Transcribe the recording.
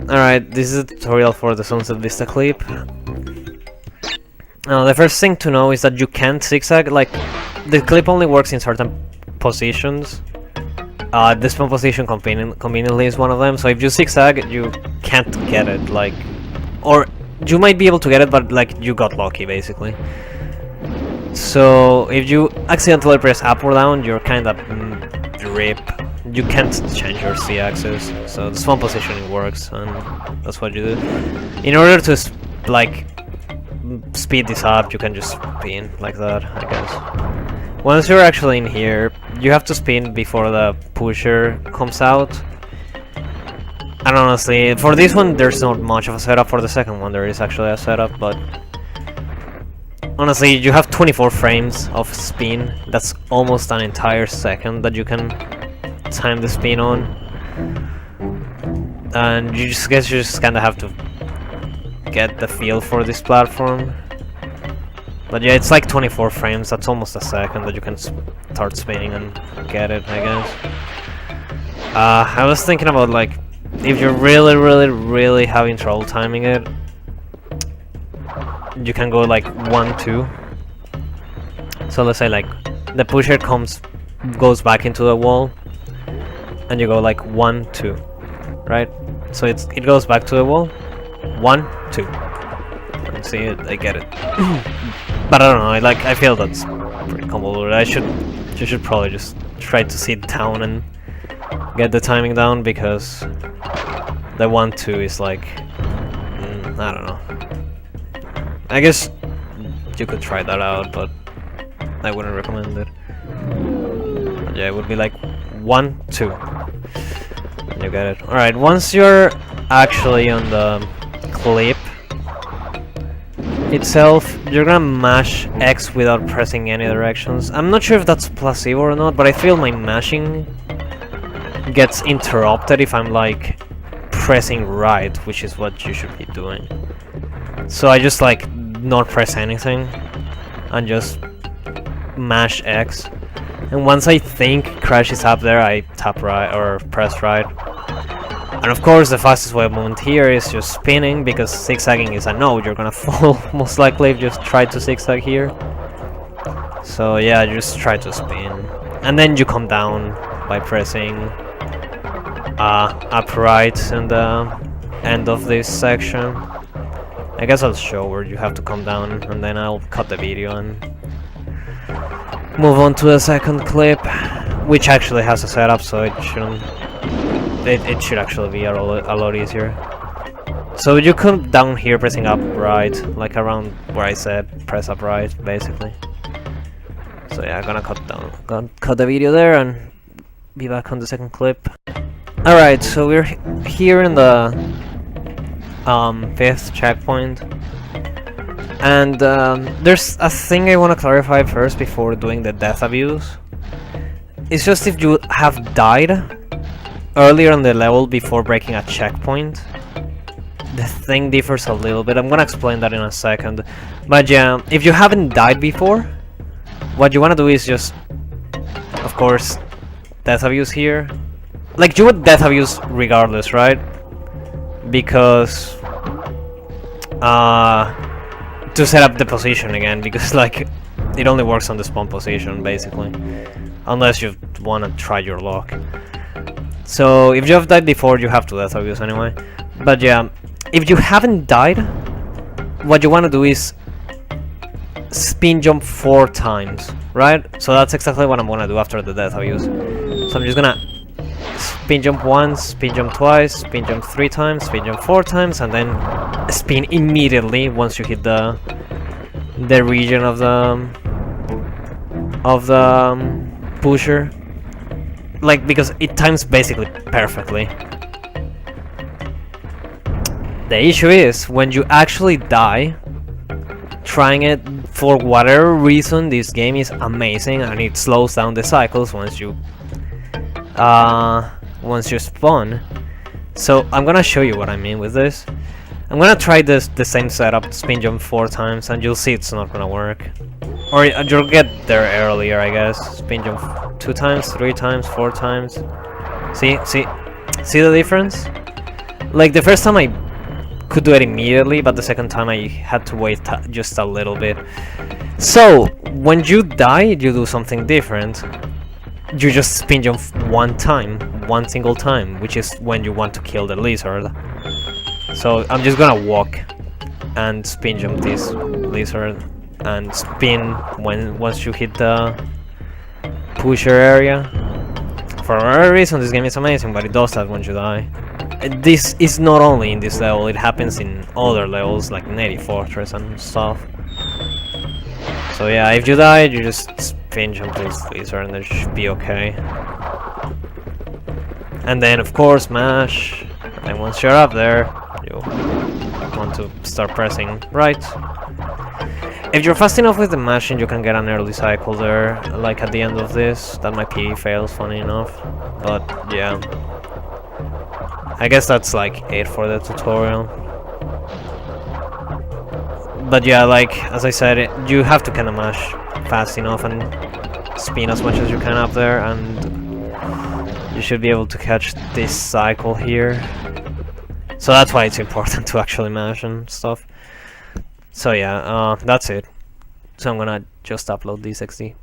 Alright, this is a tutorial for the Sunset Vista clip. The first thing to know is that you can't zigzag, like, the clip only works in certain positions. This one position conveniently is one of them, so if you zigzag, you can't get it, like, or you might be able to get it, but like, you got lucky, basically. So if you accidentally press up or down, you're kind of rip. You can't change your Z-axis, so this one positioning works, and that's what you do. In order to like speed this up, you can just spin like that, I guess. Once you're actually in here, you have to spin before the pusher comes out. And honestly, for this one, there's not much of a setup. For the second one, there is actually a setup, but honestly, you have 24 frames of spin. That's almost an entire second that you can time the spin on. And you just kind of have to get the feel for this platform. But yeah, it's like 24 frames. That's almost a second that you can start spinning and get it, I guess. I was thinking about, like, if you're really having trouble timing it, you can go like 1-2. So let's say like the pusher goes back into the wall, and you go like 1-2, right? So it goes back to the wall, 1-2. See it, I get it. But I don't know. I feel that's pretty convoluted. You should probably just try to sit down and get the timing down, because the 1-2 is like, I don't know. I guess you could try that out, but I wouldn't recommend it. But yeah, it would be like 1-2. And you get it. Alright, once you're actually on the clip itself, you're gonna mash X without pressing any directions. I'm not sure if that's placebo or not, but I feel my mashing gets interrupted if I'm like pressing right, which is what you should be doing. So I just like not press anything and just mash X, and once I think Crash is up there, I tap right or press right. And of course, the fastest way of movement here is just spinning, because zigzagging is a no. You're gonna fall most likely if you just try to zigzag here. So yeah, just try to spin, and then you come down by pressing up right in the end of this section. I guess I'll show where you have to come down, and then I'll cut the video and move on to the second clip, which actually has a setup, so it shouldn't. It should actually be a lot easier. So you come down here pressing up right, like around where I said press up right, basically. So yeah, I'm gonna cut the video there and be back on the second clip. Alright, so we're here in the 5th checkpoint, and there's a thing I want to clarify first before doing the death abuse. It's just if you have died earlier on the level before breaking a checkpoint, the thing differs a little bit. I'm gonna explain that in a second. But yeah, if you haven't died before, what you wanna do is just, of course, death abuse here. Like, you would death abuse regardless, right? Because to set up the position again, because like it only works on the spawn position basically, unless you wanna try your luck. So if you have died before, you have to death abuse anyway. But yeah, if you haven't died, what you want to do is spin jump 4 times, right? So that's exactly what I'm gonna do after the death abuse. So I'm just gonna spin jump once, spin jump twice, spin jump 3 times, spin jump 4 times, and then spin immediately once you hit the region of the pusher. Like, because it times basically perfectly. The issue is, when you actually die trying it, for whatever reason, this game is amazing and it slows down the cycles once you spawn. So I'm gonna show you what I mean with this. I'm gonna try the same setup, spin jump 4 times, and you'll see it's not gonna work. Or you'll get there earlier, I guess. Spin jump 2 times, 3 times, 4 times. See? See the difference? Like the first time I could do it immediately, but the second time I had to wait just a little bit. So when you die, you do something different. You just spin jump one single time, which is when you want to kill the lizard. So I'm just gonna walk and spin jump this lizard and spin once you hit the pusher area. For whatever reason, this game is amazing, but it does that when you die. This is not only in this level, it happens in other levels like Navy Fortress and stuff. So yeah, if you die, you just spin jump this lizard and it should be okay. And then of course mash, and once you're up there, you want to start pressing right. If you're fast enough with the mashing, you can get an early cycle there, like at the end of this. That might be fails, funny enough. But yeah, I guess that's like it for the tutorial. But yeah, like as I said, you have to kind of mash fast enough and spin as much as you can up there, and you should be able to catch this cycle here. So that's why it's important to actually mash and stuff. So yeah, that's it. So I'm gonna just upload this XD.